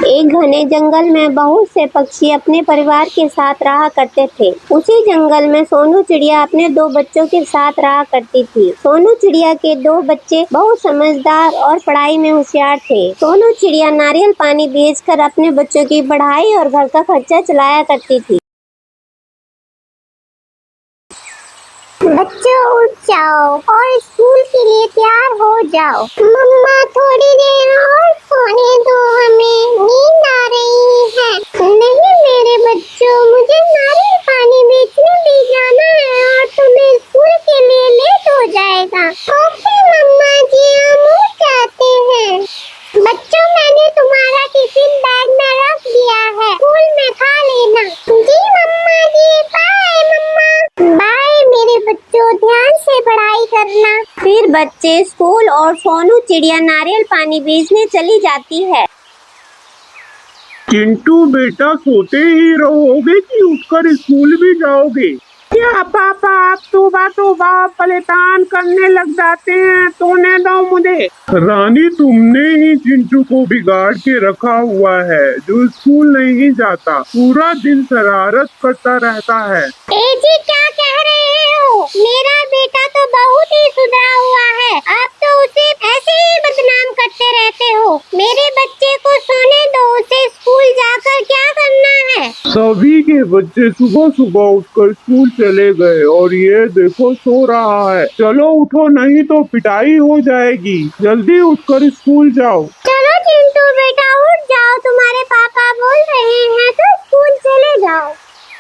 एक घने जंगल में बहुत से पक्षी अपने परिवार के साथ रहा करते थे। उसी जंगल में सोनू चिड़िया अपने दो बच्चों के साथ रहा करती थी। सोनू चिड़िया के दो बच्चे बहुत समझदार और पढ़ाई में होशियार थे। सोनू चिड़िया नारियल पानी बेचकर अपने बच्चों की पढ़ाई और घर का खर्चा चलाया करती थी। बच्चों उठ जाओ और स्कूल के लिए तैयार हो जाओ। मम्मा थोड़ी देर और सोने दो, हमें नींद आ रही है। नहीं मेरे बच्चों, मुझे नारियल पानी बेचने भी जाना है और तुम्हें स्कूल के लिए लेट हो जाएगा। ओके मम्मा जी, हम उठ जाते हैं। बच्चों मैंने तुम्हारा टिफिन बैग में रख दिया है, स्कूल में खा लेना। जी मम्मा जी, बाय मम्मा। बाय मेरे बच्चों, ध्यान से पढ़ाई करना। फिर बच्चे स्कूल और सोनू चिड़िया नारियल पानी बेचने चली जाती है। चिंटू बेटा, सोते ही रहोगे कि उठकर स्कूल भी जाओगे? क्या पापा, आप सुबह परेशान करने लग जाते हैं, सोने दो मुझे। रानी, तुमने ही चिंटू को बिगाड़ के रखा हुआ है, जो स्कूल नहीं जाता, पूरा दिन शरारत करता रहता है। ए जी, क्या कह रहे हो? मेरा बेटा तो बहुत ही सुधरा हुआ है, आप तो उसे ऐसे ही बदनाम करते रहते हो। मेरे बच्चे को सोने दो, उसे स्कूल जाकर क्या करना है? सभी के बच्चे सुबह सुबह उठकर स्कूल चले गए और ये देखो सो रहा है। चलो उठो, नहीं तो पिटाई हो जाएगी। जल्दी उठकर स्कूल जाओ। चलो चिंटू बेटा, उठ जाओ, तुम्हारे पापा बोल रहे हैं तो स्कूल चले जाओ।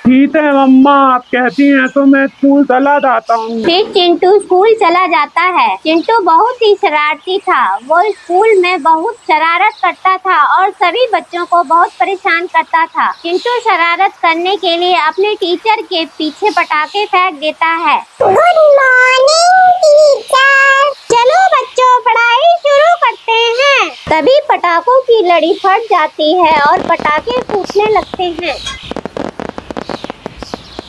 ठीक है मम्मा, आप कहती हैं तो मैं स्कूल चला जाता हूँ। फिर चिंटू स्कूल चला जाता है। चिंटू बहुत ही शरारती था। वो स्कूल में बहुत शरारत करता था और सभी बच्चों को बहुत परेशान करता था। चिंटू शरारत करने के लिए अपने टीचर के पीछे पटाखे फेंक देता है। Good morning teacher. चलो बच्चों, पढ़ाई शुरू करते हैं। तभी पटाखों की लड़ी फट जाती है और पटाखे फूटने लगते हैं।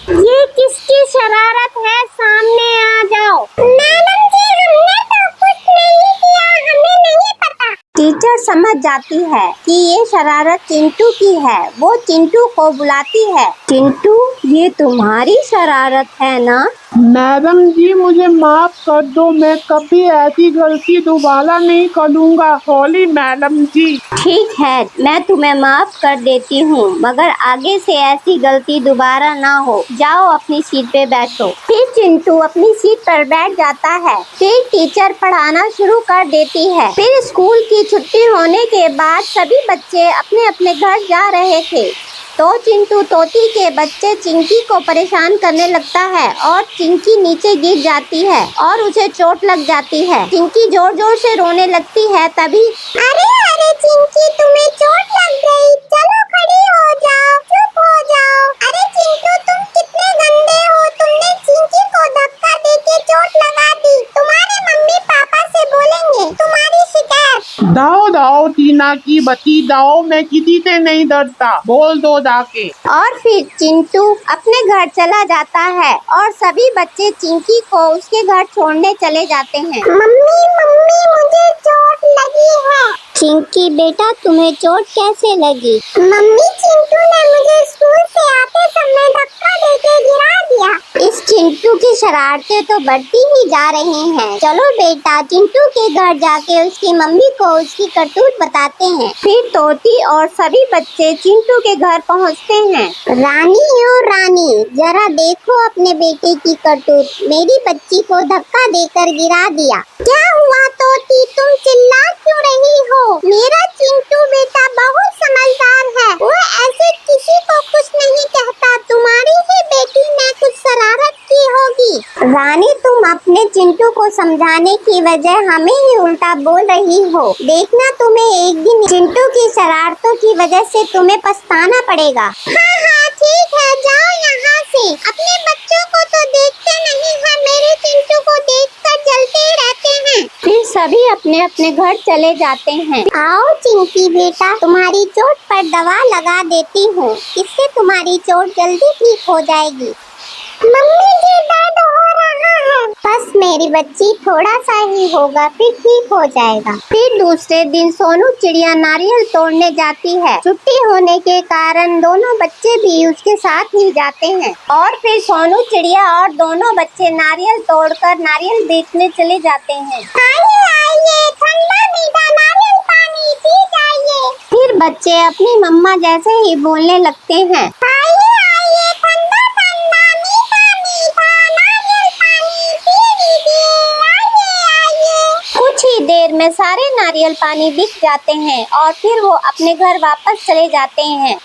ये किसकी शरारत है? सामने आ जाओ। मैडम जी, हमने तो कुछ नहीं किया, हमें नहीं पता। टीचर समझ जाती है कि ये शरारत चिंटू की है। वो चिंटू को बुलाती है। चिंटू, ये तुम्हारी शरारत है ना? मैडम जी, मुझे माफ कर दो, मैं कभी ऐसी गलती दोबारा नहीं करूँगा। सॉरी मैडम जी। ठीक है, मैं तुम्हें माफ कर देती हूँ, मगर आगे से ऐसी गलती दोबारा ना हो। जाओ अपनी सीट पे बैठो। फिर चिंटू अपनी सीट पर बैठ जाता है। फिर टीचर पढ़ाना शुरू कर देती है। फिर स्कूल की छुट्टी होने के बाद सभी बच्चे अपने अपने घर जा रहे थे तो चिंटू तोती के बच्चे चिंकी को परेशान करने लगता है और चिंकी नीचे गिर जाती है और उसे चोट लग जाती है। चिंकी जोर जोर से रोने लगती है। तभी अरे अरे चिंकी, तुम्हें चोट लग गई, चलो खड़ी हो जाओ, चुप हो जाओ। अरे चिंटू, तुम कितने गंदे हो, तुमने चिंकी को धक्का देके चोट लगा दी। तुम्हारे मम्मी पापा से बोलेंगे तुम्हारी शिकायत। दाओ दाओ टीना की बच्ची दाओ, मैं किसी से नहीं डरता, बोल दो जाके। और फिर चिंटू अपने घर चला जाता है और सभी बच्चे चिंकी को उसके घर छोड़ने चले जाते हैं। मम्मी मम्मी, मुझे चोट लगी है। चिंकी बेटा, तुम्हें चोट कैसे लगी? मम्मी, चिंटू ने मुझे स्कूल से आते समय धक्का देके गिरा दिया। इस चिंटू की शरारतें तो बढ़ती ही जा रही हैं। चलो बेटा, चिंटू के घर जाके उसकी मम्मी को उसकी करतूत बताते हैं। फिर तोती और सभी बच्चे चिंटू के घर पहुंचते हैं। रानी ओ रानी, जरा देखो अपने बेटे की करतूत। मेरी बच्ची को धक्का देकर गिरा दिया। क्या हुआ तोती, तुम चिल्ला क्यों रही हो? मेरा चिंटू बेटा बहुत समझदार है, वो ऐसे किसी को कुछ नहीं कहता। तुम्हारी ही बेटी ने कुछ शरारत की होगी। रानी, तुम अपने चिंटू को समझाने की वजह हमें ही उल्टा बोल रही हो। देखना, तुम्हें एक दिन चिंटू की शरारतों की वजह से तुम्हें पछताना पड़ेगा। हाँ हाँ ठीक है, जाओ यहाँ से। अपने बच्चों को तो देखते नहीं है, मेरे चिंटू को देखकर जलते रहते हैं। फिर सभी अपने अपने घर चले जाते हैं। आओ चिंकी बेटा, तुम्हारी चोट पर दवा लगा देती हूँ, इससे तुम्हारी चोट जल्दी ठीक हो जाएगी। मम्मी जी, दर्द हो रहा है। बस मेरी बच्ची थोड़ा सा ही होगा फिर ठीक हो जाएगा। फिर दूसरे दिन सोनू चिड़िया नारियल तोड़ने जाती है। छुट्टी होने के कारण दोनों बच्चे भी उसके साथ ही जाते हैं और फिर सोनू चिड़िया और दोनों बच्चे नारियल तोड़कर नारियल बेचने चले जाते हैं। आइए आइए, ठंडा मीठा नारियल पानी पी जाइए। फिर बच्चे अपनी मम्मा जैसे ही बोलने लगते हैं। आइए आइए, ठंडा ठंडा मीठा मीठा नारियल पानी पी लीजिए। आइए आइए। कुछ ही देर में सारे नारियल पानी बिक जाते हैं और फिर वो अपने घर वापस चले जाते हैं।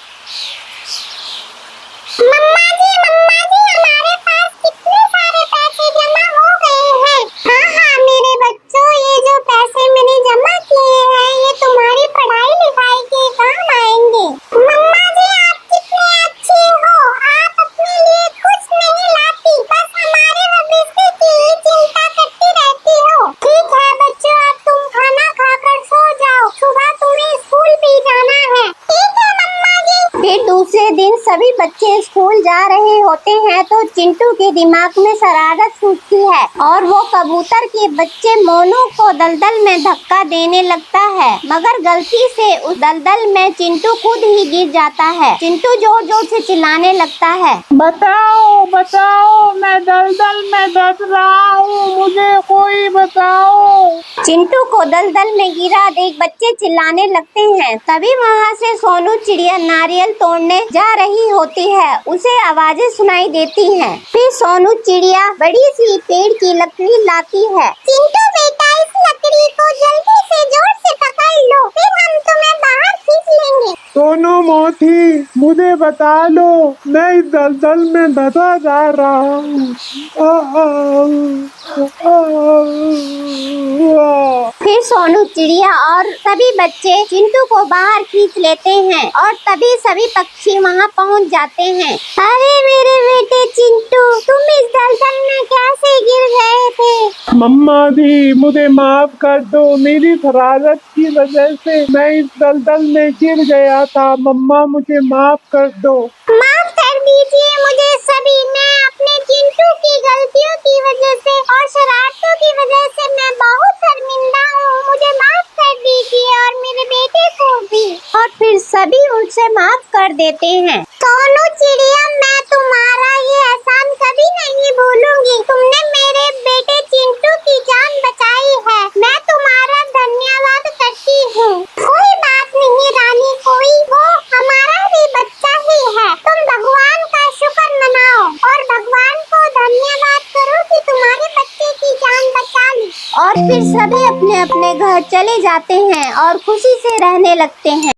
मम्मा जी हमारे पास कितने सारे पैसे जमा हो गए हैं। हाँ मेरे बच्चों, ये जो पैसे मैंने जमा किए हैं ये तुम्हारी पढ़ाई लिखाई के काम आएंगे। मम्मा जी आप कितने अच्छे हो, आप अपने लिए कुछ नहीं लाती, बस हमारे भविष्य की ही चिंता करती रहती हो। ठीक है बच्चों, अब तुम खाना खाकर सो जाओ, सुबह तुम्हें स्कूल भी जाना है। ठीक है मम्मा जी। फिर दूसरे दिन सभी बच्चे स्कूल जा रहे होते हैं तो चिंटू के दिमाग में शरारत सूझती है और वो कबूतर के बच्चे मोनू को दलदल में धक्का देने लगता है, मगर गलती से उस दलदल में चिंटू खुद ही गिर जाता है। चिंटू जोर जोर से चिल्लाने लगता है, बचाओ बचाओ, मैं दलदल में दस रहा हूँ, मुझे कोई बचाओ। चिंटू को दलदल में गिरा देख बच्चे चिल्लाने लगते हैं। तभी वहाँ से सोनू चिड़िया नारियल तोड़ने जा रही होती है, उसे आवाजें सुनाई देती हैं। फिर सोनू चिड़िया बड़ी सी पेड़ की लकड़ी लाती है। चिंटू बेटा, इस लकड़ी को जल्दी से जोर से पकड़ लो, फिर हम तुम्हें बाहर खींच लेंगे। सोनू मोती, मुझे बता लो, मैं इस दलदल में धंसा जा रहा हूँ। फिर सोनू चिड़िया और सभी बच्चे चिंटू को बाहर खींच लेते हैं और तभी सभी पक्षी वहाँ पहुँच जाते हैं। अरे मेरे बेटे चिंटू, तुम इस दलदल में कैसे गिर गए थे? मम्मा जी मुझे माफ कर दो, मेरी शरारत की वजह से मैं इस दलदल में गिर गया था। मम्मा मुझे माफ कर दो। माफ कर दीजिए मुझे सभी, मैं अपने चिंटू की गलतियों की वजह से और शरारतों की वजह से मैं बहुत शर्मिंदा हूँ। मुझे माफ कर दीजिए और मेरे बेटे को भी। और फिर सभी उनसे माफ कर देते हैं। सोनू चिड़िया, मैं तुम्हारा ये एहसान कभी नहीं भूलूंगी। तुमने मेरे बेटे चिंटू की जान बचाई है, मैं तुम्हारा धन्यवाद करती हूँ। कोई बात नहीं रानी, कोई वो हमारा भी बच्चा ही है। तुम भगवान का शुक्र मनाओ और भगवान को धन्यवाद करो कि तुम्हारे बच्चे की जान बचा ली। और फिर सभी अपने अपने घर चले जाते हैं और खुशी से रहने लगते हैं।